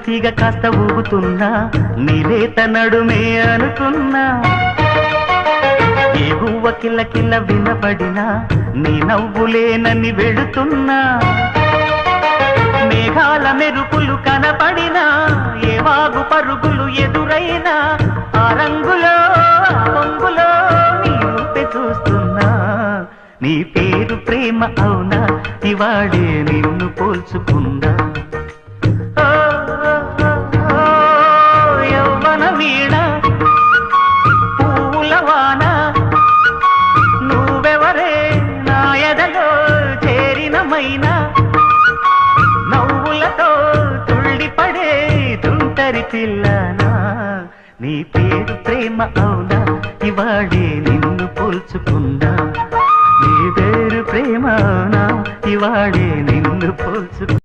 తీగ కాస్త ఊగుతున్నా నీలేత నడుమే అనుకున్నా ఏ గువ్వ కిల్ల కిల్ల వినపడినా నీ నవ్వులేనని వెళుతున్నా మేఘాల మెరుపులు కనపడినా ఏ వాగు పరుగులు ఎదురైనా ఆ రంగులో పొంగులో నీ రూపే చూస్తున్నా నీ పేరు ప్రేమ అవునా ఇవాడే నిన్ను పోల్చుకుందా యవ్వన వీణ పూల వాన నువ్వెవరే నా ఎదలో చేరినమైనా నవ్వులతో తుళ్ళిపడే తుంటరి పిల్లనా నీ పేరు ప్రేమ అవునా ఇవాడే నిన్ను పోల్చుకుందా నీ పేరు ప్రేమ అవునా ఇవాడే నిన్ను పోల్చుకుందా